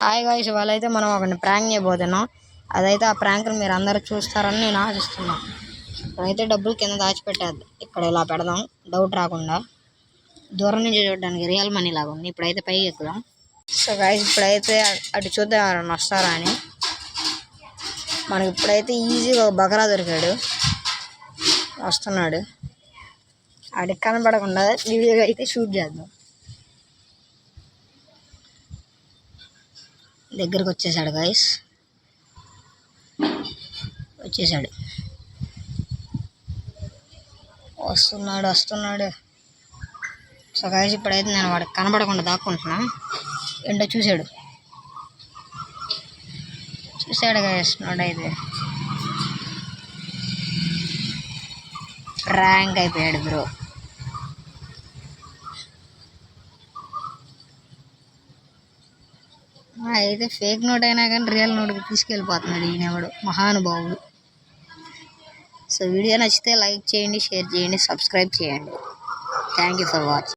Hi guys, వాళ్ళైతే మనం ఒకరిని ప్రాంక్ చేయబోతున్నాం. అదైతే ఆ ప్రాంక్ని మీరు అందరూ చూస్తారని నేను ఆశిస్తున్నాను. ఇప్పుడైతే డబ్బులు కింద దాచిపెట్టేద్దాం. ఇక్కడ ఇలా పెడదాం, డౌట్ రాకుండా. దూరం నుంచి చూడడానికి రియల్ మనీ లాగా ఉంది. ఇప్పుడైతే పైకి ఎక్కుదాం. సో గాయ్స్, ఇప్పుడైతే అటు చూద్దాం ఎవరైనా వస్తారా అని. మనకి ఇప్పుడైతే ఈజీగా ఒక బకరా దొరికాడు, వస్తున్నాడు. ఆడికి కనపడకుండా వీడియో అయితే షూట్ చేద్దాం. దగ్గరకు వచ్చేసాడు గాయస్, వచ్చేసాడు, వస్తున్నాడు. సో గాయస్, ఇప్పుడైతే నేను వాడికి కనబడకుండా దాక్కుంటున్నా. ఏంటో చూశాడు గాయస్, నోడైతే ర్యాంక్ అయిపోయాడు బ్రో. అయితే ఫేక్ నోట్ అయినా కానీ రియల్ నోట్కి తీసుకెళ్ళిపోతున్నాడు ఈయనెవడు మహానుభావుడు. సో వీడియో నచ్చితే లైక్ చేయండి, షేర్ చేయండి, సబ్స్క్రైబ్ చేయండి. Thank you for watching.